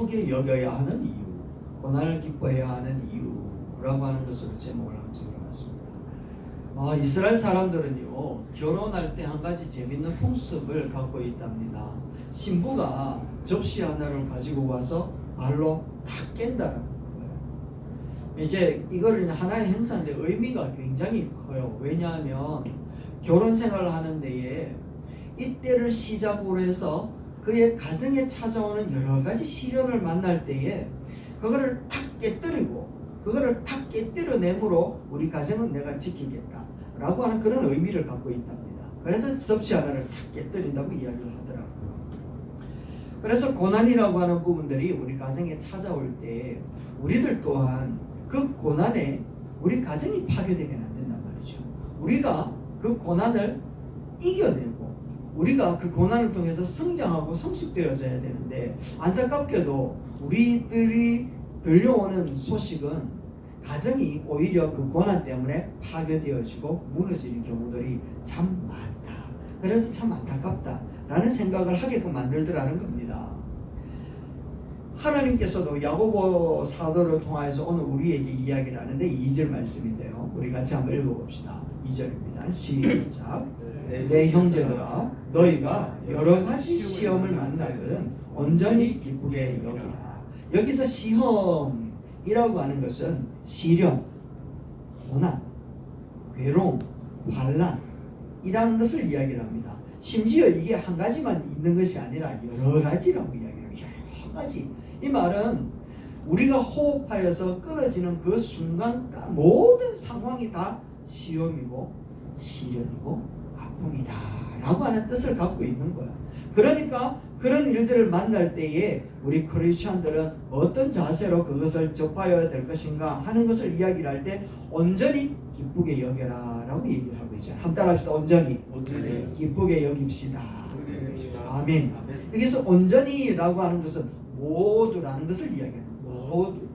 기쁘게 여겨야 하는 이유, 고난을 기뻐해야 하는 이유라고 하는 것으로 제목을 한번 적어봤습니다. 이스라엘 사람들은요, 결혼할 때 한 가지 재밌는 풍습을 갖고 있답니다. 신부가 접시 하나를 가지고 와서 발로 탁 깬다는 거예요. 이제 이걸 하나의 행사인데 의미가 굉장히 커요. 왜냐하면 결혼 생활을 하는 데에 이때를 시작으로 해서 그의 가정에 찾아오는 여러 가지 시련을 만날 때에 그거를 탁 깨뜨리고 그거를 탁 깨뜨려내므로 우리 가정은 내가 지키겠다 라고 하는 그런 의미를 갖고 있답니다. 그래서 접시 하나를 탁 깨뜨린다고 이야기를 하더라고요. 그래서 고난이라고 하는 부분들이 우리 가정에 찾아올 때 우리들 또한 그 고난에 우리 가정이 파괴되면 안 된단 말이죠. 우리가 그 고난을 이겨내고 우리가 그 고난을 통해서 성장하고 성숙되어져야 되는데, 안타깝게도 우리들이 들려오는 소식은 가정이 오히려 그 고난 때문에 파괴되어지고 무너지는 경우들이 참 많다. 그래서 참 안타깝다라는 생각을 하게끔 만들더라는 겁니다. 하나님께서도 야고보 사도를 통하여서 오늘 우리에게 이야기를 하는데 2절 말씀인데요. 우리 같이 한번 읽어봅시다. 2절입니다. 시작. 내 형제들아, 너희가 여러 가지 시험을 만나거든 온전히 기쁘게 여기라. 여기서 시험이라고 하는 것은 시련, 고난, 괴로움, 환난이라는 것을 이야기를 합니다. 심지어 이게 한 가지만 있는 것이 아니라 여러 가지라고 이야기를 합니다. 여러 가지. 이 말은 우리가 호흡하여서 끊어지는 그 순간 모든 상황이 다 시험이고 시련이고 아픔이다 라고 하는 뜻을 갖고 있는 거야. 그러니까 그런 일들을 만날 때에 우리 크리스천들은 어떤 자세로 그것을 접하여야 될 것인가 하는 것을 이야기를 할 때 온전히 기쁘게 여겨라 라고 얘기를 하고 있잖아요. 한번 따라합시다. 온전히 기쁘게 여깁시다. 아멘. 여기서 온전히 라고 하는 것은 모두라는 것을 이야기합니다. 모두.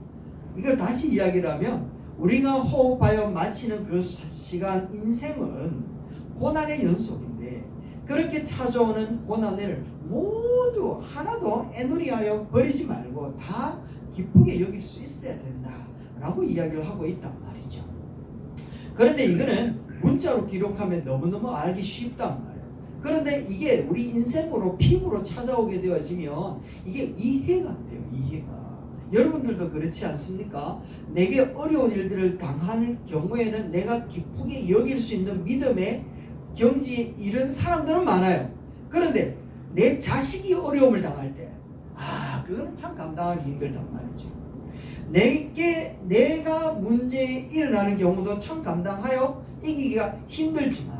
이걸 다시 이야기를 하면 우리가 호흡하여 마치는 그 시간, 인생은 고난의 연속인데, 그렇게 찾아오는 고난을 모두 하나도 애누리하여 버리지 말고 다 기쁘게 여길 수 있어야 된다라고 이야기를 하고 있단 말이죠. 그런데 이거는 문자로 기록하면 너무너무 알기 쉽단 말이에요. 그런데 이게 우리 인생으로 피부로 찾아오게 되어지면 이게 이해가 안 돼요. 이해가. 여러분들도 그렇지 않습니까? 내게 어려운 일들을 당할 경우에는 내가 기쁘게 여길 수 있는 믿음의 경지에 이른 사람들은 많아요. 그런데 내 자식이 어려움을 당할 때, 그거는 참 감당하기 힘들단 말이죠. 내가 문제에 일어나는 경우도 참 감당하여 이기기가 힘들지만,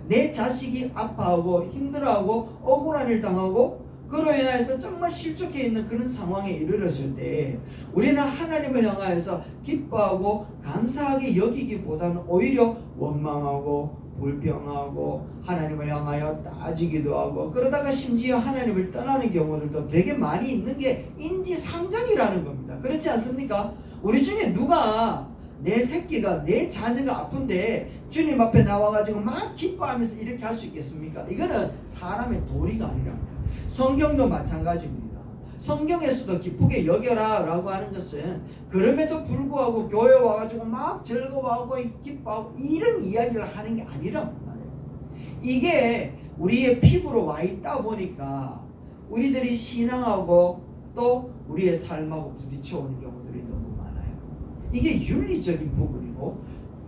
내 자식이 아파하고 힘들어하고 억울한 일 당하고 그로 인해서 정말 실족해 있는 그런 상황에 이르렀을 때 우리는 하나님을 향하여서 기뻐하고 감사하게 여기기보다는 오히려 원망하고 불평하고 하나님을 향하여 따지기도 하고, 그러다가 심지어 하나님을 떠나는 경우들도 되게 많이 있는 게 인지상정이라는 겁니다. 그렇지 않습니까? 우리 중에 누가 내 새끼가, 내 자녀가 아픈데 주님 앞에 나와가지고 막 기뻐하면서 이렇게 할 수 있겠습니까? 이거는 사람의 도리가 아니랍니다. 성경도 마찬가지입니다. 성경에서도 기쁘게 여겨라 라고 하는 것은 그럼에도 불구하고 교회 와가지고 막 즐거워하고 기뻐하고 이런 이야기를 하는 게 아니란 말이에요. 이게 우리의 피부로 와 있다 보니까 우리들이 신앙하고 또 우리의 삶하고 부딪혀오는 경우들이 너무 많아요. 이게 윤리적인 부분이고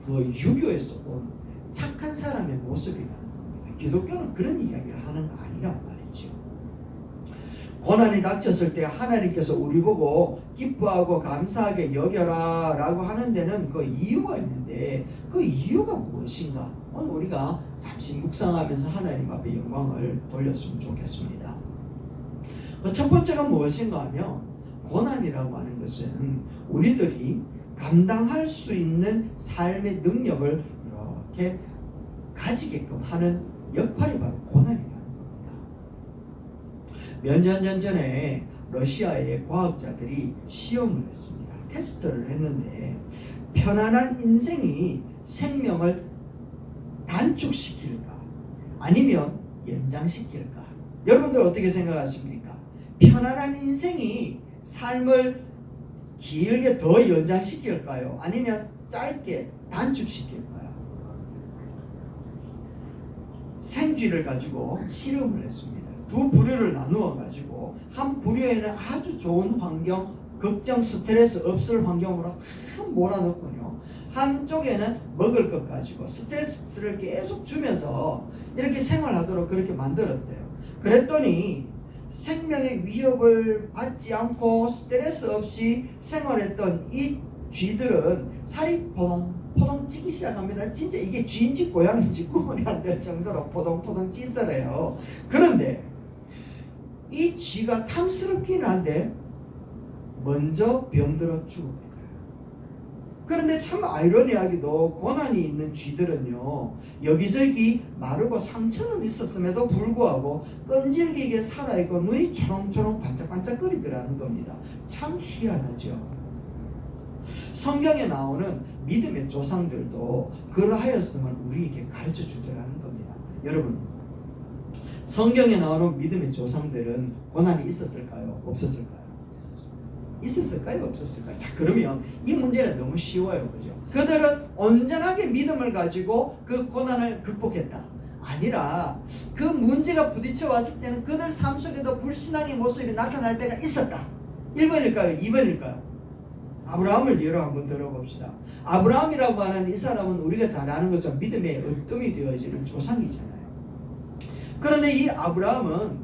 그 유교에서 온 착한 사람의 모습이라는 겁니다. 기독교는 그런 이야기를 하는 거 아니란 말이죠. 고난이 닥쳤을 때 하나님께서 우리 보고 기뻐하고 감사하게 여겨라 라고 하는 데는 그 이유가 있는데, 그 이유가 무엇인가? 오늘 우리가 잠시 묵상하면서 하나님 앞에 영광을 돌렸으면 좋겠습니다. 첫 번째가 무엇인가 하면, 고난이라고 하는 것은 우리들이 감당할 수 있는 삶의 능력을 이렇게 가지게끔 하는 역할이 바로 고난이라는 겁니다. 몇 년 전에 러시아의 과학자들이 시험을 했습니다. 테스트를 했는데 편안한 인생이 생명을 단축시킬까 아니면 연장시킬까? 여러분들 어떻게 생각하십니까? 편안한 인생이 삶을 길게 더 연장시킬까요? 아니면 짧게 단축시킬까요? 생쥐를 가지고 실험을 했습니다. 두 부류를 나누어 가지고 한 부류에는 아주 좋은 환경, 걱정, 스트레스 없을 환경으로 한 몰아넣고요. 한쪽에는 먹을 것 가지고 스트레스를 계속 주면서 이렇게 생활하도록 그렇게 만들었대요. 그랬더니 생명의 위협을 받지 않고 스트레스 없이 생활했던 이 쥐들은 살이 포동포동 찌기 시작합니다. 진짜 이게 쥐인지 고양인지 구분이 안 될 정도로 포동포동 찌더래요. 그런데 이 쥐가 탐스럽긴 한데 먼저 병들어 죽습니다. 그런데 참 아이러니하게도 고난이 있는 쥐들은요, 여기저기 마르고 상처는 있었음에도 불구하고 끈질기게 살아있고 눈이 초롱초롱 반짝반짝거리더라는 겁니다. 참 희한하죠. 성경에 나오는 믿음의 조상들도 그러하였음을 우리에게 가르쳐 주더라는 겁니다. 여러분, 성경에 나오는 믿음의 조상들은 고난이 있었을까요? 없었을까요? 있었을까요? 없었을까요? 자, 그러면 이 문제는 너무 쉬워요. 그죠? 그들은 온전하게 믿음을 가지고 그 고난을 극복했다. 아니라 그 문제가 부딪혀 왔을 때는 그들 삶 속에도 불신앙의 모습이 나타날 때가 있었다. 1번일까요? 2번일까요? 아브라함을 예로 한번 들어봅시다. 아브라함이라고 하는 이 사람은 우리가 잘 아는 것처럼 믿음의 으뜸이 되어지는 조상이잖아요. 그런데 이 아브라함은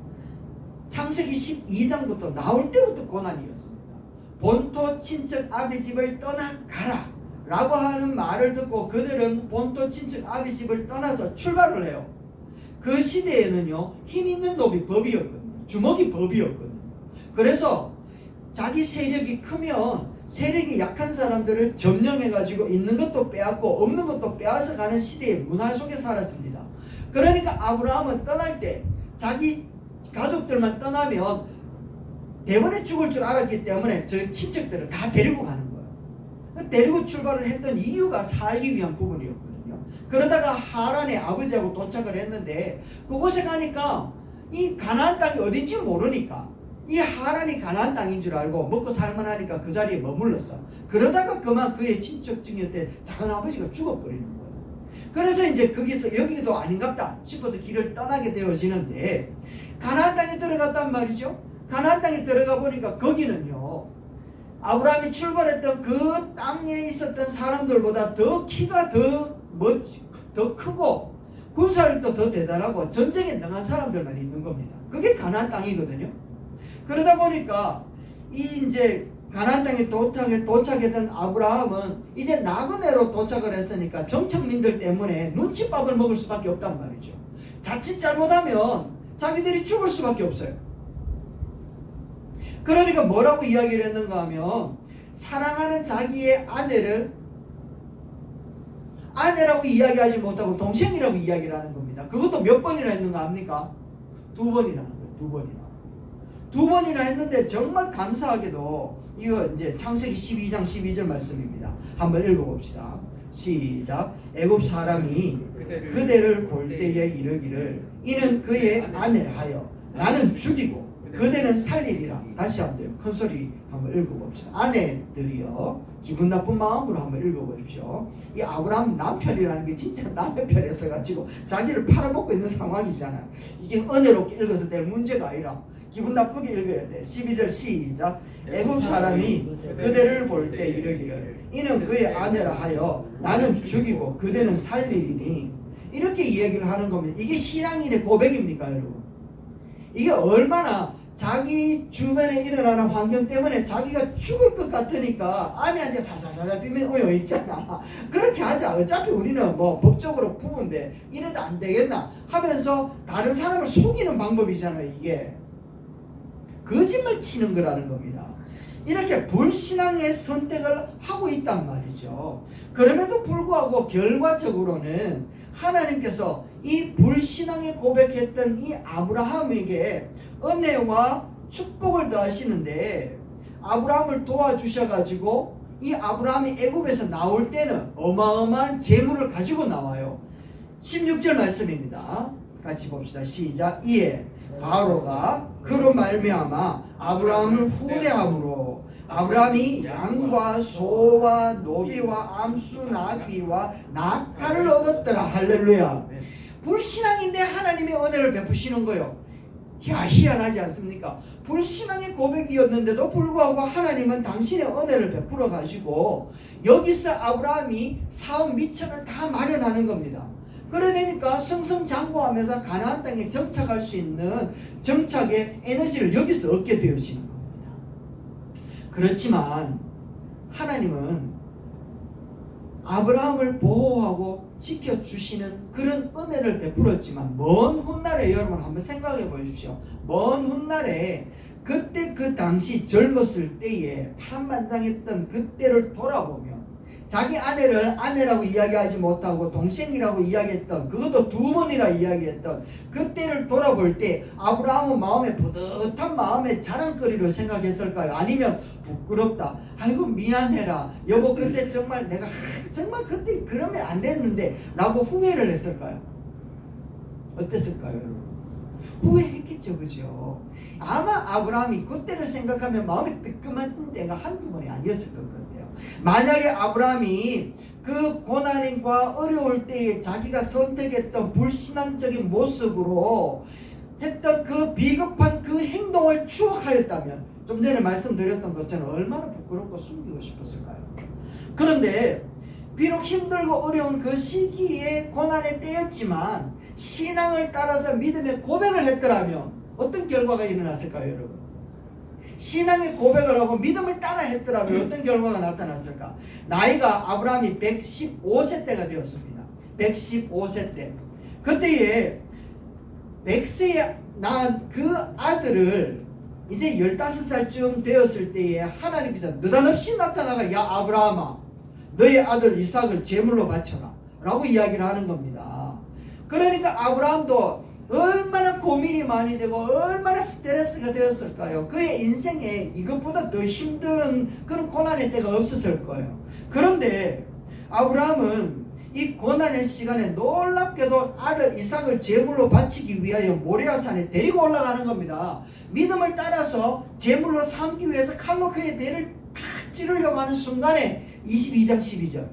창세기 12장부터 나올 때부터 고난이었습니다. 본토 친척 아비 집을 떠나가라 라고 하는 말을 듣고 그들은 본토 친척 아비 집을 떠나서 출발을 해요. 그 시대에는요, 힘 있는 놈이 법이었거든요. 주먹이 법이었거든요. 그래서 자기 세력이 크면 세력이 약한 사람들을 점령해가지고 있는 것도 빼앗고 없는 것도 빼앗아 가는 시대의 문화 속에 살았습니다. 그러니까 아브라함은 떠날 때 자기 가족들만 떠나면 대번에 죽을 줄 알았기 때문에 저 친척들을 다 데리고 가는 거예요. 데리고 출발을 했던 이유가 살기 위한 부분이었거든요. 그러다가 하란의 아버지하고 도착을 했는데 그곳에 가니까 이 가나안 땅이 어딘지 모르니까 이 하란이 가나안 땅인 줄 알고 먹고 살만하니까 그 자리에 머물렀어. 그러다가 그만 그의 친척 중이었대 작은 아버지가 죽어버리는 거예요. 그래서 이제 거기서 여기도 아닌갑다 싶어서 길을 떠나게 되어지는데 가나안 땅에 들어갔단 말이죠. 가나안 땅에 들어가 보니까 거기는요, 아브라함이 출발했던 그 땅에 있었던 사람들보다 더 키가 더 크고 군사력도 더 대단하고 전쟁에 능한 사람들만 있는 겁니다. 그게 가나안 땅이거든요. 그러다 보니까 이 이제 가나안 땅에 도착했던 아브라함은 이제 나그네로 도착을 했으니까 정착민들 때문에 눈칫밥을 먹을 수밖에 없단 말이죠. 자칫 잘못하면 자기들이 죽을 수밖에 없어요. 그러니까 뭐라고 이야기를 했는가 하면 사랑하는 자기의 아내라고 이야기하지 못하고 동생이라고 이야기를 하는 겁니다. 그것도 몇 번이나 했는가 합니까? 2번이나 하는 거예요. 2번이나 했는데 정말 감사하게도 이거 이제 창세기 12장 12절 말씀입니다. 한번 읽어봅시다. 시작. 애굽 사람이 그대를 볼 때에 이르기를 이는 그의 아내라 하여 나는 죽이고 그대는 살리리라. 다시 한번 큰 소리 한번 읽어봅시다. 아내들이요, 기분 나쁜 마음으로 한번 읽어보십시오. 이 아브라함 남편이라는 게 진짜 남의 편에 서가지고 자기를 팔아먹고 있는 상황이잖아요. 이게 은혜롭게 읽어서 될 문제가 아니라 기분 나쁘게 읽어야 돼. 12절 시작. 애굽 사람이 그대를 볼 때 이르기를 이는 그의 아내라 하여 나는 죽이고 그대는 살리리니. 이렇게 이야기를 하는 겁니다. 이게 신앙인의 고백입니까, 여러분? 이게 얼마나 자기 주변에 일어나는 환경 때문에 자기가 죽을 것 같으니까 아내한테 살살살 비면 있잖아. 그렇게 하자. 어차피 우리는 뭐 법적으로 부부인데 이래도 안 되겠나 하면서 다른 사람을 속이는 방법이잖아요. 이게 거짓말 치는 거라는 겁니다. 이렇게 불신앙의 선택을 하고 있단 말이죠. 그럼에도 불구하고 결과적으로는 하나님께서 이 불신앙에 고백했던 이 아브라함에게 은혜와 축복을 더하시는데 아브라함을 도와주셔가지고 이 아브라함이 애굽에서 나올 때는 어마어마한 재물을 가지고 나와요. 16절 말씀입니다. 같이 봅시다. 시작. 이에 바로가 그로 말미암아 아브라함을 후대함으로 아브라함이 양과 소와 노비와 암수 나귀와 낙타를 얻었더라. 할렐루야. 불신앙인데 하나님의 은혜를 베푸시는 거예요. 야, 희한하지 않습니까? 불신앙의 고백이었는데도 불구하고 하나님은 당신의 은혜를 베풀어 가지고 여기서 아브라함이 사업 미천을 다 마련하는 겁니다. 그러니까 승승장구하면서 가나안 땅에 정착할 수 있는 정착의 에너지를 여기서 얻게 되어지는 겁니다. 그렇지만 하나님은 아브라함을 보호하고 지켜주시는 그런 은혜를 베풀었지만 먼 훗날에 여러분 한번 생각해 보십시오. 먼 훗날에 그때 그 당시 젊었을 때에 파란만장했던 그때를 돌아보면 자기 아내를 아내라고 이야기하지 못하고 동생이라고 이야기했던, 그것도 두 번이나 이야기했던 그때를 돌아볼 때 아브라함은 마음에 뿌듯한 마음에 자랑거리로 생각했을까요? 아니면 부끄럽다, 아이고 미안해라, 여보 그때 정말 내가 정말 그때 그러면 안 됐는데 라고 후회를 했을까요? 어땠을까요, 여러분? 후회했겠죠, 그죠? 아마 아브라함이 그때를 생각하면 마음이 뜨끔한 때가 한두 번이 아니었을 것 같아요. 만약에 아브라함이 그 고난과 어려울 때에 자기가 선택했던 불신앙적인 모습으로 했던 그 비겁한 그 행동을 추억하였다면, 좀 전에 말씀드렸던 것처럼 얼마나 부끄럽고 숨기고 싶었을까요? 그런데 비록 힘들고 어려운 그 시기에 고난의 때였지만 신앙을 따라서 믿음의 고백을 했더라면 어떤 결과가 일어났을까요, 여러분? 신앙의 고백을 하고 믿음을 따라 했더라면 어떤 결과가 나타났을까? 나이가 아브라함이 115세 때가 되었습니다. 115세 때. 그때에 100세에 낳은 그 아들을 이제 15살쯤 되었을 때에 하나님께서 느닷없이 나타나가, 야 아브라함아, 너의 아들 이삭을 제물로 바쳐라 라고 이야기를 하는 겁니다. 그러니까 아브라함도 얼마나 고민이 많이 되고 얼마나 스트레스가 되었을까요? 그의 인생에 이것보다 더 힘든 그런 고난의 때가 없었을 거예요. 그런데 아브라함은 이 고난의 시간에 놀랍게도 아들 이삭을 제물로 바치기 위하여 모리아산에 데리고 올라가는 겁니다. 믿음을 따라서 제물로 삼기 위해서 칼로 그의 배를 탁 찌르려고 하는 순간에 22장 12절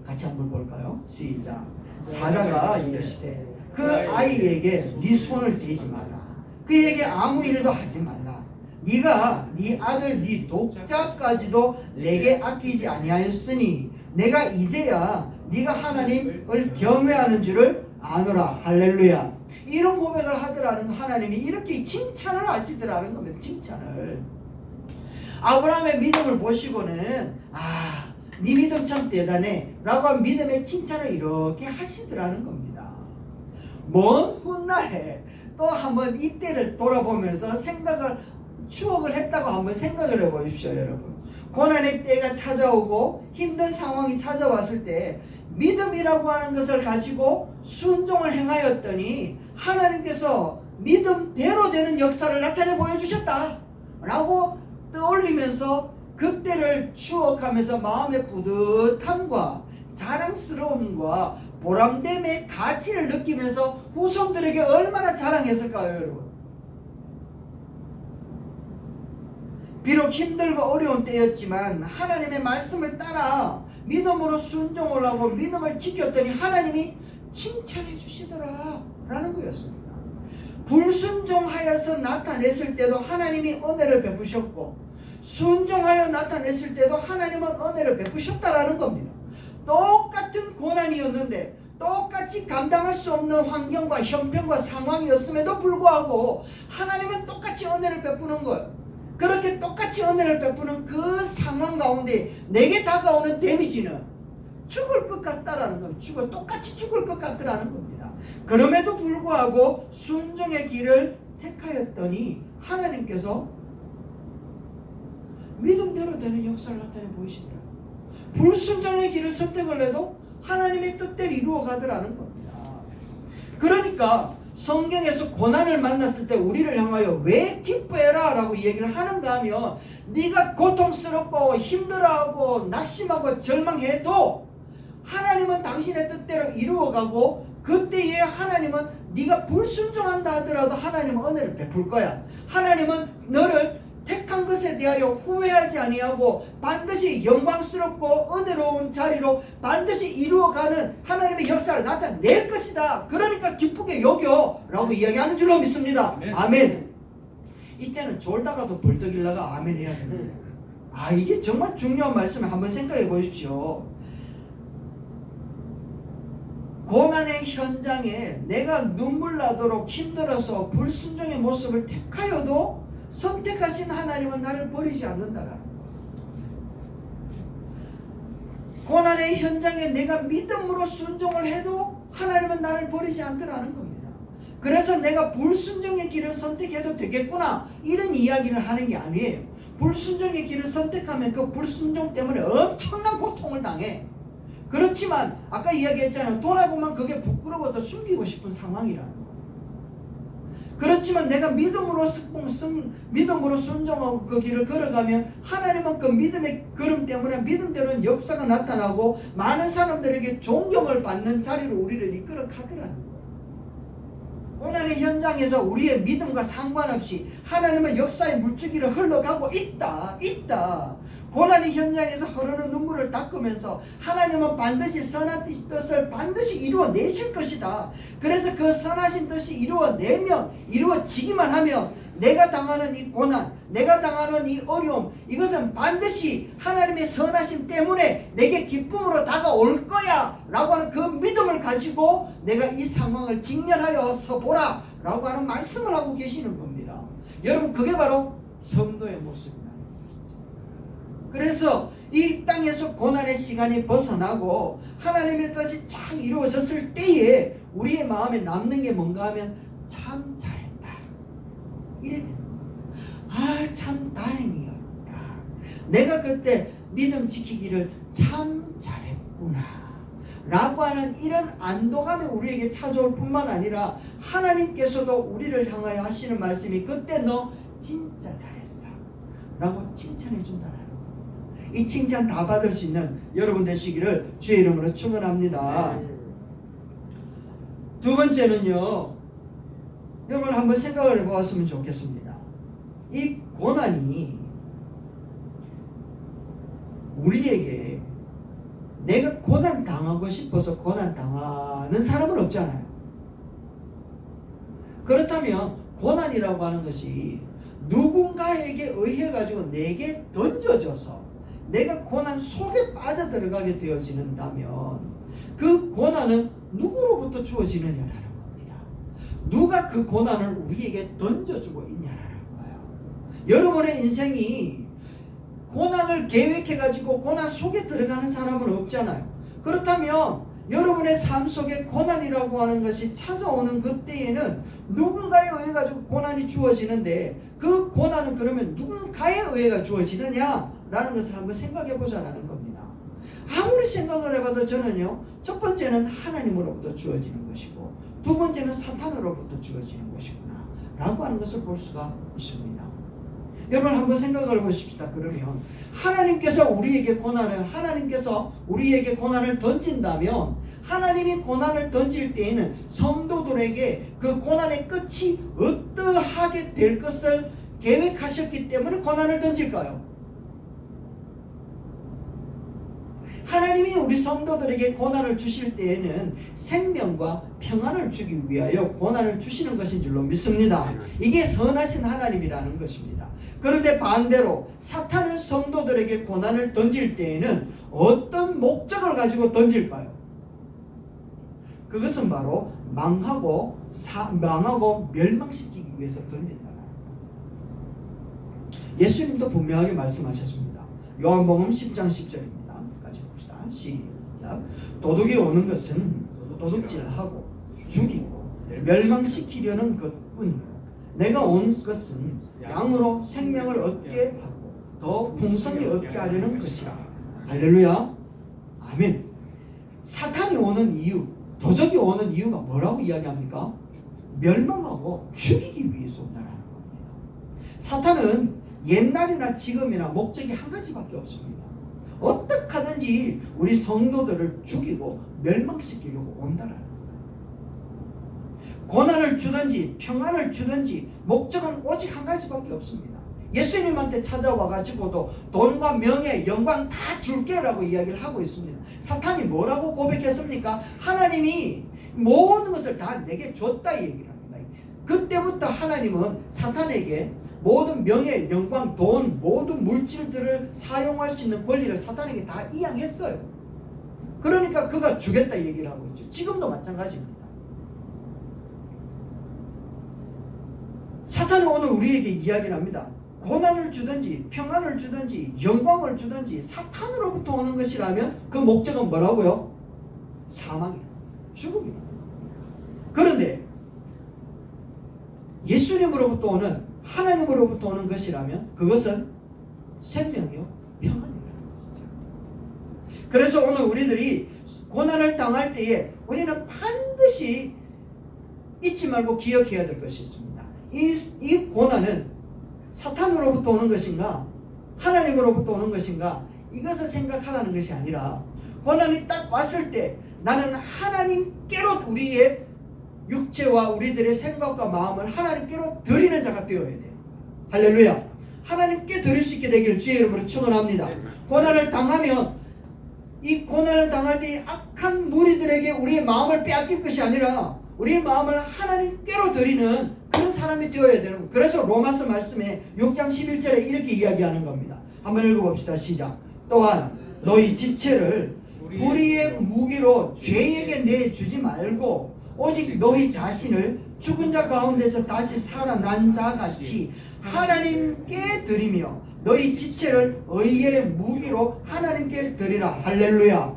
같이 한번 볼까요? 시작. 사자가 이르시되 그 아이에게 네 손을 대지 마라. 그에게 아무 일도 하지 말라. 네가 네 아들 네 독자까지도 내게 아끼지 아니하였으니 내가 이제야 네가 하나님을 경외하는 줄을 아노라. 할렐루야. 이런 고백을 하더라는 거, 하나님이 이렇게 칭찬을 하시더라는 겁니다. 칭찬을. 아브라함의 믿음을 보시고는 네 믿음 참 대단해 라고 믿음의 칭찬을 이렇게 하시더라는 겁니다. 먼 훗날에 또 한번 이때를 돌아보면서 추억을 했다고 한번 생각을 해보십시오, 여러분. 고난의 때가 찾아오고 힘든 상황이 찾아왔을 때 믿음이라고 하는 것을 가지고 순종을 행하였더니 하나님께서 믿음대로 되는 역사를 나타내 보여주셨다 라고 떠올리면서 그때를 추억하면서 마음의 뿌듯함과 자랑스러움과 보람됨의 가치를 느끼면서 후손들에게 얼마나 자랑했을까요, 여러분? 비록 힘들고 어려운 때였지만 하나님의 말씀을 따라 믿음으로 순종을 하고 믿음을 지켰더니 하나님이 칭찬해 주시더라 라는 거였습니다. 불순종하여서 나타냈을 때도 하나님이 은혜를 베푸셨고 순종하여 나타냈을 때도 하나님은 은혜를 베푸셨다라는 겁니다. 똑같은 고난이었는데 똑같이 감당할 수 없는 환경과 형편과 상황이었음에도 불구하고 하나님은 똑같이 은혜를 베푸는 거예요. 그렇게 똑같이 은혜를 베푸는 그 상황 가운데 내게 다가오는 데미지는 죽을 것 같다라는 겁니다. 똑같이 죽을 것 같다라는 겁니다. 그럼에도 불구하고 순종의 길을 택하였더니 하나님께서 믿음대로 되는 역사를 나타내 보이시더라고요. 불순종의 길을 선택을 해도 하나님의 뜻대로 이루어 가더라는 겁니다. 그러니까 성경에서 고난을 만났을 때 우리를 향하여 왜 기뻐해라 라고 얘기를 하는가 하면, 네가 고통스럽고 힘들어하고 낙심하고 절망해도 하나님은 당신의 뜻대로 이루어가고 그때에 하나님은 네가 불순종한다 하더라도 하나님은 은혜를 베풀 거야. 하나님은 너를 택한 것에 대하여 후회하지 아니하고 반드시 영광스럽고 은혜로운 자리로 반드시 이루어가는 하나님의 역사를 나타낼 것이다. 그러니까 기쁘게 여겨 라고 이야기하는 줄로 믿습니다. 아멘. 이때는 졸다가도 벌떡 일어나가 아멘 해야 됩니다. 이게 정말 중요한 말씀을 한번 생각해 보십시오. 고난의 현장에 내가 눈물 나도록 힘들어서 불순종의 모습을 택하여도 선택하신 하나님은 나를 버리지 않는다라는 거예요. 고난의 현장에 내가 믿음으로 순종을 해도 하나님은 나를 버리지 않더라는 겁니다. 그래서 내가 불순종의 길을 선택해도 되겠구나 이런 이야기를 하는 게 아니에요. 불순종의 길을 선택하면 그 불순종 때문에 엄청난 고통을 당해. 그렇지만 아까 이야기했잖아요. 돌아보면 그게 부끄러워서 숨기고 싶은 상황이라는 거예요. 그렇지만 내가 믿음으로 순종하고 그 길을 걸어가면 하나님은 그 믿음의 걸음 때문에 믿음대로 역사가 나타나고 많은 사람들에게 존경을 받는 자리로 우리를 이끌어 가더라는 거예요. 고난의 현장에서 우리의 믿음과 상관없이 하나님은 역사의 물줄기를 흘러가고 있다. 고난의 현장에서 흐르는 눈물을 닦으면서 하나님은 반드시 선하신 뜻을 반드시 이루어내실 것이다. 그래서 그 선하신 뜻이 이루어지기만 하면 내가 당하는 이 고난, 내가 당하는 이 어려움, 이것은 반드시 하나님의 선하심 때문에 내게 기쁨으로 다가올 거야 라고 하는 그 믿음을 가지고 내가 이 상황을 직면하여 서보라 라고 하는 말씀을 하고 계시는 겁니다. 여러분, 그게 바로 성도의 모습입니다. 그래서 이 땅에서 고난의 시간이 벗어나고 하나님의 뜻이 쫙 이루어졌을 때에 우리의 마음에 남는 게 뭔가 하면 참 잘했다 이래 되는 겁니다. 참 다행이었다. 내가 그때 믿음 지키기를 참 잘했구나 라고 하는 이런 안도감이 우리에게 찾아올 뿐만 아니라 하나님께서도 우리를 향하여 하시는 말씀이 그때 너 진짜 잘했어 라고 칭찬해 준다는 이 칭찬 다 받을 수 있는 여러분 되시기를 주의 이름으로 축원합니다. 두 번째는요, 여러분 한번 생각을 해보았으면 좋겠습니다. 이 고난이 우리에게 내가 고난 당하고 싶어서 고난 당하는 사람은 없잖아요. 그렇다면 고난이라고 하는 것이 누군가에게 의해 가지고 내게 던져져서 내가 고난 속에 빠져들어가게 되어지는다면 그 고난은 누구로부터 주어지느냐라는 겁니다. 누가 그 고난을 우리에게 던져주고 있냐라는 거예요. 여러분의 인생이 고난을 계획해가지고 고난 속에 들어가는 사람은 없잖아요. 그렇다면 여러분의 삶 속에 고난이라고 하는 것이 찾아오는 그때에는 누군가에 의해 가지고 고난이 주어지는데 그 고난은 그러면 누군가에 의해 주어지느냐라는 것을 한번 생각해 보자라는 겁니다. 아무리 생각을 해봐도 저는요, 첫 번째는 하나님으로부터 주어지는 것이고 두 번째는 사탄으로부터 주어지는 것이구나 라고 하는 것을 볼 수가 있습니다. 여러분 한번 생각을 해보십시다. 그러면 하나님께서 우리에게 고난을 던진다면 하나님이 고난을 던질 때에는 성도들에게 그 고난의 끝이 어떠하게 될 것을 계획하셨기 때문에 고난을 던질까요? 하나님이 우리 성도들에게 고난을 주실 때에는 생명과 평안을 주기 위하여 고난을 주시는 것인 줄로 믿습니다. 이게 선하신 하나님이라는 것입니다. 그런데 반대로 사탄은 성도들에게 고난을 던질 때에는 어떤 목적을 가지고 던질까요? 그것은 바로 망하고 멸망시키기 위해서 던진다. 예수님도 분명하게 말씀하셨습니다. 요한복음 10장 10절입니다. 같이 봅시다. 시작. 도둑이 오는 것은 도둑질하고 죽이고 멸망시키려는 것뿐이요 내가 온 것은 양으로 생명을 얻게 하고 더 풍성히 얻게 하려는 것이라. 할렐루야. 아멘. 사탄이 오는 이유, 도적이 오는 이유가 뭐라고 이야기합니까? 멸망하고 죽이기 위해서 온다는 겁니다. 사탄은 옛날이나 지금이나 목적이 한 가지밖에 없습니다. 어떻게 하든지 우리 성도들을 죽이고 멸망시키려고 온다는 거예요. 고난을 주든지 평안을 주든지 목적은 오직 한 가지밖에 없습니다. 예수님한테 찾아와가지고도 돈과 명예, 영광 다 줄게라고 이야기를 하고 있습니다. 사탄이 뭐라고 고백했습니까? 하나님이 모든 것을 다 내게 줬다 얘기를 합니다. 그때부터 하나님은 사탄에게 모든 명예, 영광, 돈, 모든 물질들을 사용할 수 있는 권리를 사탄에게 다 이양했어요. 그러니까 그가 주겠다 얘기를 하고 있죠. 지금도 마찬가지입니다. 사탄은 오늘 우리에게 이야기를 합니다. 고난을 주든지 평안을 주든지 영광을 주든지 사탄으로부터 오는 것이라면 그 목적은 뭐라고요? 사망이다. 죽음이다. 그런데 예수님으로부터 오는 하나님으로부터 오는 것이라면 그것은 생명이요 평안이라는 것이죠. 그래서 오늘 우리들이 고난을 당할 때에 우리는 반드시 잊지 말고 기억해야 될 것이 있습니다. 이 고난은 사탄으로부터 오는 것인가 하나님으로부터 오는 것인가 이것을 생각하라는 것이 아니라 고난이 딱 왔을 때 나는 하나님께로 우리의 육체와 우리들의 생각과 마음을 하나님께로 드리는 자가 되어야 돼요. 할렐루야. 하나님께 드릴 수 있게 되기를 주의 이름으로 축원합니다. 고난을 당하면 이 고난을 당할 때 악한 무리들에게 우리의 마음을 빼앗길 것이 아니라 우리의 마음을 하나님께로 드리는 그런 사람이 되어야 되는 거예요. 그래서 로마서 말씀에 6장 11절에 이렇게 이야기하는 겁니다. 한번 읽어봅시다. 시작. 또한 너희 지체를 불의의 무기로 죄에게 내주지 말고 오직 너희 자신을 죽은 자 가운데서 다시 살아난 자같이 하나님께 드리며 너희 지체를 의의 무기로 하나님께 드리라. 할렐루야.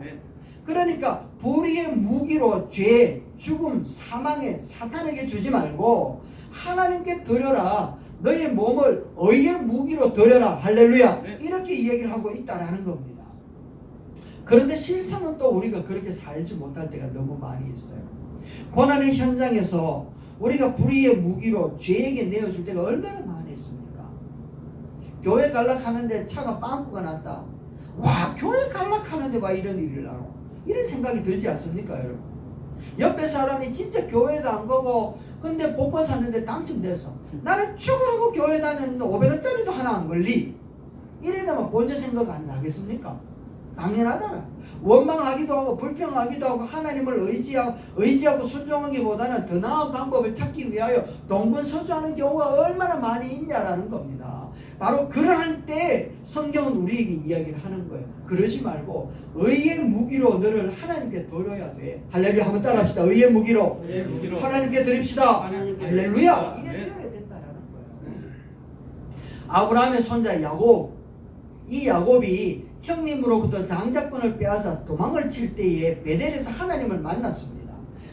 그러니까 불의의 무기로 죄, 죽음, 사망에 사탄에게 주지 말고 하나님께 드려라. 너의 몸을 의의 무기로 드려라. 할렐루야. 이렇게 이야기를 하고 있다라는 겁니다. 그런데 실상은 또 우리가 그렇게 살지 못할 때가 너무 많이 있어요. 고난의 현장에서 우리가 불의의 무기로 죄에게 내어줄 때가 얼마나 많이 있습니까? 교회 갈락하는데 차가 빵꾸가 났다. 와, 교회 갈락하는데 와 이런 일이 일어나노? 이런 생각이 들지 않습니까, 여러분? 옆에 사람이 진짜 교회도 안 가고 근데 복권 샀는데 당첨됐어. 나는 죽으라고 교회 다녔는데 500원짜리도 하나 안 걸리. 이래다만 본전 생각 안 나겠습니까? 당연하잖아. 원망하기도 하고 불평하기도 하고 하나님을 의지하고 순종하기보다는 더 나은 방법을 찾기 위하여 동분서주하는 경우가 얼마나 많이 있냐라는 겁니다. 바로 그러한 때 성경은 우리에게 이야기를 하는 거예요. 그러지 말고 의의 무기로 너를 하나님께 드려야 돼. 할렐루야. 한번 따라합시다. 의의 무기로 하나님께 드립시다. 할렐루야. 이래 되어야 된다라는 거예요. 아브라함의 손자 야곱, 이 야곱이 형님으로부터 장자권을 빼앗아 도망을 칠 때에 베델에서 하나님을 만났습니다.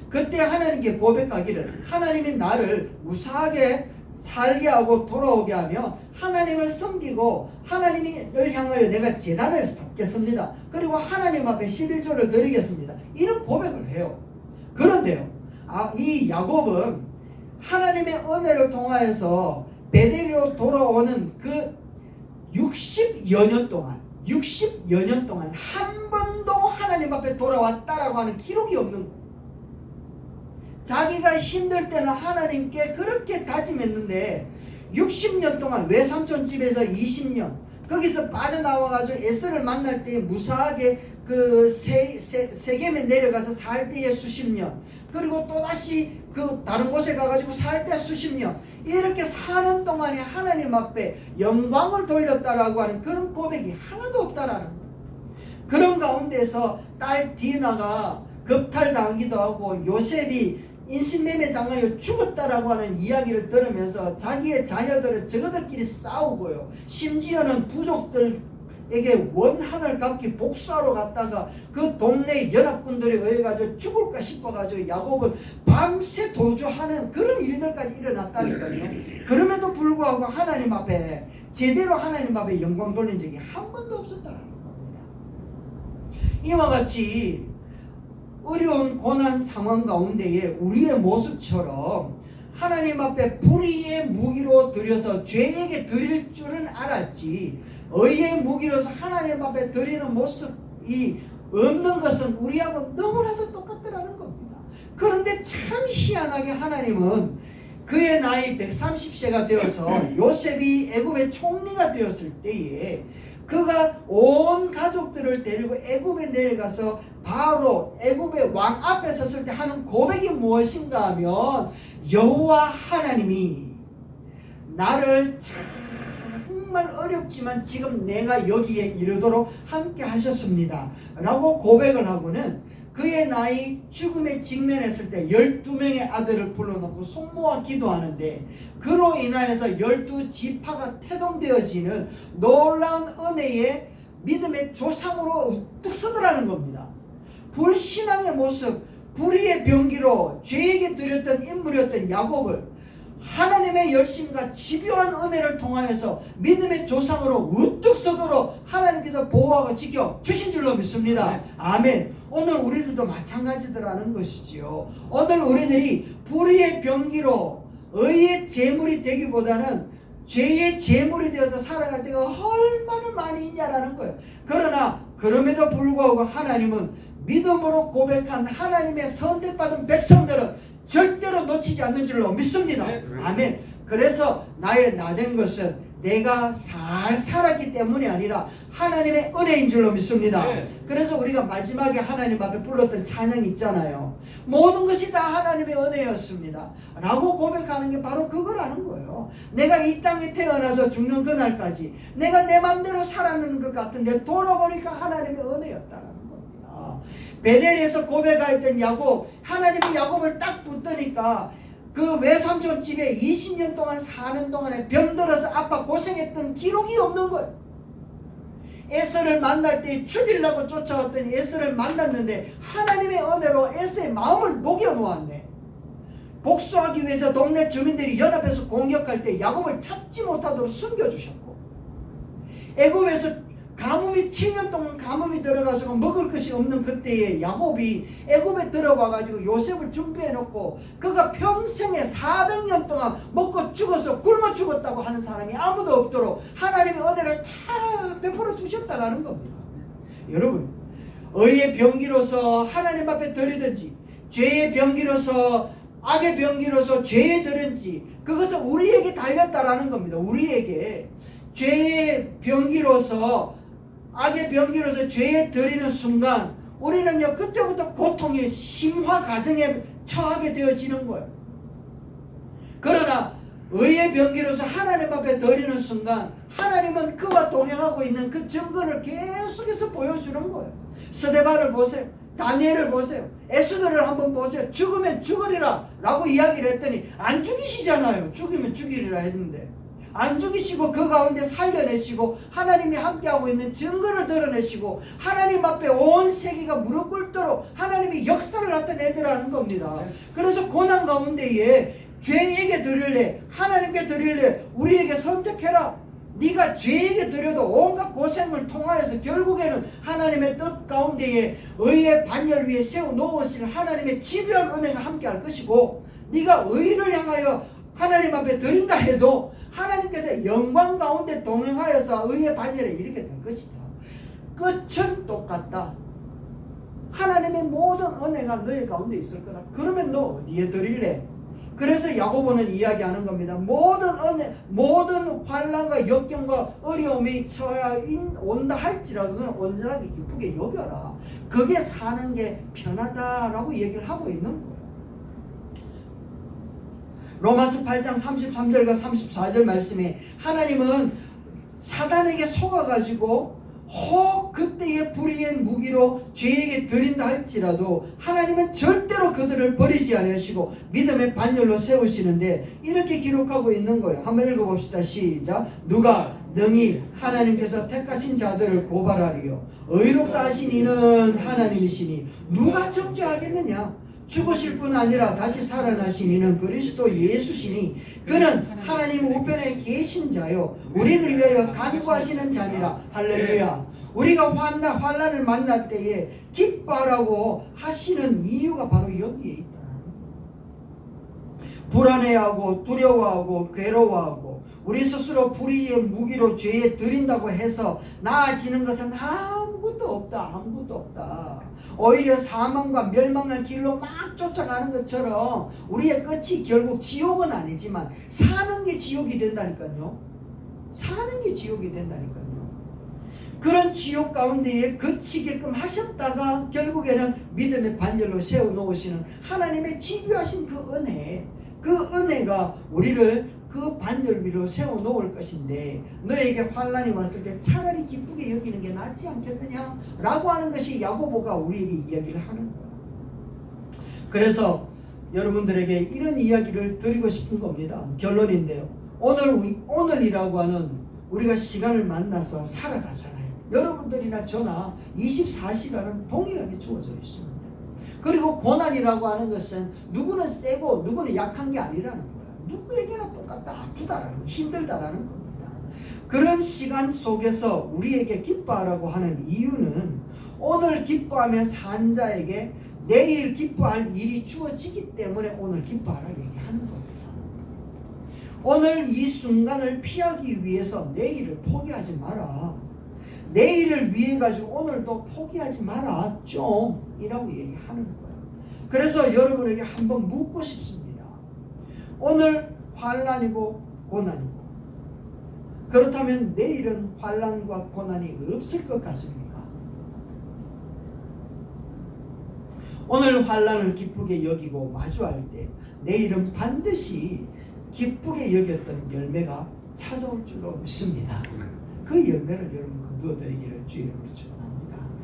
그때 하나님께 고백하기를 하나님이 나를 무사하게 살게 하고 돌아오게 하며 하나님을 섬기고 하나님을 향하여 내가 제단을 쌓겠습니다. 그리고 하나님 앞에 11조를 드리겠습니다. 이런 고백을 해요. 그런데요, 이 야곱은 하나님의 은혜를 통하여서 베델로 돌아오는 그 60여 년 동안 한 번도 하나님 앞에 돌아왔다라고 하는 기록이 없는 거예요. 자기가 힘들 때는 하나님께 그렇게 다짐했는데 60년 동안 외삼촌 집에서 20년 거기서 빠져나와가지고 에스를 만날 때 무사하게 그 세겜에 내려가서 살 때에 수십 년, 그리고 또다시 그 다른 곳에 가가지고 살 때 수십 년, 이렇게 사는 동안에 하나님 앞에 영광을 돌렸다라고 하는 그런 고백이 하나도 없다라는 거예요. 그런 가운데서 딸 디나가 겁탈당하기도 하고 요셉이 인신매매 당하여 죽었다라고 하는 이야기를 들으면서 자기의 자녀들은 저거들끼리 싸우고요. 심지어는 부족들에게 원한을 갚기 복수하러 갔다가 그 동네 연합군들에 의해 가지고 죽을까 싶어가지고 야곱은 밤새 도주하는 그런 일들까지 일어났다니까요. 그럼에도 불구하고 하나님 앞에 제대로 하나님 앞에 영광 돌린 적이 한 번도 없었다는 겁니다. 이와 같이 어려운 고난 상황 가운데에 우리의 모습처럼 하나님 앞에 불의의 무기로 드려서 죄에게 드릴 줄은 알았지 의의 무기로서 하나님 앞에 드리는 모습이 없는 것은 우리하고 너무나도 똑같더라는 겁니다. 그런데 참 희한하게 하나님은 그의 나이 130세가 되어서 요셉이 애굽의 총리가 되었을 때에 그가 온 가족들을 데리고 애굽에 내려가서 바로 애굽의 왕 앞에 섰을 때 하는 고백이 무엇인가 하면 여호와 하나님이 나를 정말 어렵지만 지금 내가 여기에 이르도록 함께 하셨습니다 라고 고백을 하고는 그의 나이 죽음에 직면했을 때 12명의 아들을 불러놓고 손모아 기도하는데 그로 인하여서 12지파가 태동되어지는 놀라운 은혜의 믿음의 조상으로 우뚝 서더라는 겁니다. 불신앙의 모습, 불의의 병기로 죄에게 드렸던 인물이었던 야곱을 하나님의 열심과 집요한 은혜를 통하여서 믿음의 조상으로 우뚝 서도록 하나님께서 보호하고 지켜 주신 줄로 믿습니다. 아멘. 오늘 우리들도 마찬가지더라는 것이지요. 오늘 우리들이 불의의 병기로 의의 제물이 되기보다는 죄의 제물이 되어서 살아갈 때가 얼마나 많이 있냐라는 거예요. 그러나 그럼에도 불구하고 하나님은 믿음으로 고백한 하나님의 선택받은 백성들은 절대로 놓치지 않는 줄로 믿습니다. 아멘. 그래서 나의 나된 것은 내가 잘 살았기 때문이 아니라 하나님의 은혜인 줄로 믿습니다. 그래서 우리가 마지막에 하나님 앞에 불렀던 찬양이 있잖아요. 모든 것이 다 하나님의 은혜였습니다 라고 고백하는 게 바로 그거라는 거예요. 내가 이 땅에 태어나서 죽는 그날까지 내가 내 맘대로 살았는 것 같은데 돌아보니까 하나님의 은혜였다라는 겁니다. 베델에서 고백하였던 야곱, 하나님이 야곱을 딱 붙드니까 그 외삼촌 집에 20년 동안 사는 동안에 병들어서 아빠 고생했던 기록이 없는 거예요. 에서를 만날 때 죽이려고 쫓아왔더니 에서를 만났는데 하나님의 은혜로 에서의 마음을 녹여 놓았네. 복수하기 위해서 동네 주민들이 연합해서 공격할 때 야곱을 찾지 못하도록 숨겨주셨고, 애굽에서 가뭄이 7년 동안 가뭄이 들어가지고 먹을 것이 없는 그때에 야곱이 애굽에 들어와가지고 요셉을 준비해 놓고 그가 평생에 400년 동안 먹고 죽어서 굶어 죽었다고 하는 사람이 아무도 없도록 하나님의 은혜를 다 베풀어 두셨다라는 겁니다. 여러분, 의의 병기로서 하나님 앞에 드리든지 죄의 병기로서 악의 병기로서 죄에 드든지 그것은 우리에게 달렸다라는 겁니다. 우리에게 죄의 병기로서 악의 병기로서 죄에 들이는 순간 우리는요 그때부터 고통의 심화 과정에 처하게 되어지는 거예요. 그러나 의의 병기로서 하나님 앞에 드리는 순간 하나님은 그와 동행하고 있는 그 증거를 계속해서 보여주는 거예요. 스데반을 보세요. 다니엘을 보세요. 에스더를 한번 보세요. 죽으면 죽으리라 라고 이야기를 했더니 안 죽이시잖아요. 죽이면 죽이리라 했는데 안 죽이시고 그 가운데 살려내시고 하나님이 함께하고 있는 증거를 드러내시고 하나님 앞에 온 세계가 무릎 꿇도록 하나님이 역사를 나타내더라는 겁니다. 그래서 고난 가운데에 죄에게 드릴래 하나님께 드릴래 우리에게 선택해라. 네가 죄에게 드려도 온갖 고생을 통하여서 결국에는 하나님의 뜻 가운데에 의의 반열 위에 세워놓으실 하나님의 집요한 은혜가 함께할 것이고, 네가 의를 향하여 하나님 앞에 드린다 해도 하나님께서 영광 가운데 동행하여서 의의 반열에 이르게 될 것이다. 끝은 똑같다. 하나님의 모든 은혜가 너의 가운데 있을 거다. 그러면 너 어디에 드릴래? 그래서 야고보는 이야기하는 겁니다. 모든 은혜, 모든 환난과 역경과 어려움이 처해 온다 할지라도 너는 온전하게 기쁘게 여겨라. 그게 사는 게 편하다라고 얘기를 하고 있는 거예요. 로마서 8장 33절과 34절 말씀에 하나님은 사단에게 속아가지고 혹 그때의 불의의 무기로 죄에게 드린다 할지라도 하나님은 절대로 그들을 버리지 않으시고 믿음의 반열로 세우시는데 이렇게 기록하고 있는 거예요. 한번 읽어봅시다. 시작. 누가 능히 하나님께서 택하신 자들을 고발하리요 의롭다 하신 이는 하나님이시니 누가 정죄하겠느냐. 죽으실 뿐 아니라 다시 살아나신 이는 그리스도 예수시니 그는 하나님 우편에 계신 자요 우리를 위하여 간구하시는 자니라. 할렐루야. 우리가 환난을 만날 때에 기뻐하라고 하시는 이유가 바로 여기에 있다. 불안해하고 두려워하고 괴로워하고 우리 스스로 불의의 무기로 죄에 들인다고 해서 나아지는 것은 아무것도 없다. 오히려 사망과 멸망의 길로 막 쫓아가는 것처럼 우리의 끝이 결국 지옥은 아니지만 사는 게 지옥이 된다니까요. 사는 게 지옥이 된다니까요. 그런 지옥 가운데에 그치게끔 하셨다가 결국에는 믿음의 반열로 세워놓으시는 하나님의 집요하신 그 은혜가 우리를 그 반열 위로 세워놓을 것인데, 너에게 환난이 왔을 때 차라리 기쁘게 여기는 게 낫지 않겠느냐 라고 하는 것이 야고보가 우리에게 이야기를 하는 거예요. 그래서 여러분들에게 이런 이야기를 드리고 싶은 겁니다. 결론인데요, 오늘이라고 하는 우리가 시간을 만나서 살아가잖아요. 여러분들이나 저나 24시간은 동일하게 주어져 있습니다. 그리고 고난이라고 하는 것은 누구는 세고 누구는 약한 게 아니라는 거예요. 누구에게나 똑같다, 아프다라는 거, 힘들다라는 겁니다. 그런 시간 속에서 우리에게 기뻐하라고 하는 이유는 오늘 기뻐하며 산 자에게 내일 기뻐할 일이 주어지기 때문에 오늘 기뻐하라고 얘기하는 겁니다. 오늘 이 순간을 피하기 위해서 내일을 포기하지 마라. 내일을 위해 가지고 오늘도 포기하지 마라 좀 이라고 얘기하는 거예요. 그래서 여러분에게 한번 묻고 싶습니다. 오늘 환난이고 고난이고, 그렇다면 내일은 환난과 고난이 없을 것 같습니까? 오늘 환난을 기쁘게 여기고 마주할 때 내일은 반드시 기쁘게 여겼던 열매가 찾아올 줄로 믿습니다. 그 열매를 여러분 거두어 드리기를 주의 이름으로 축원합니다.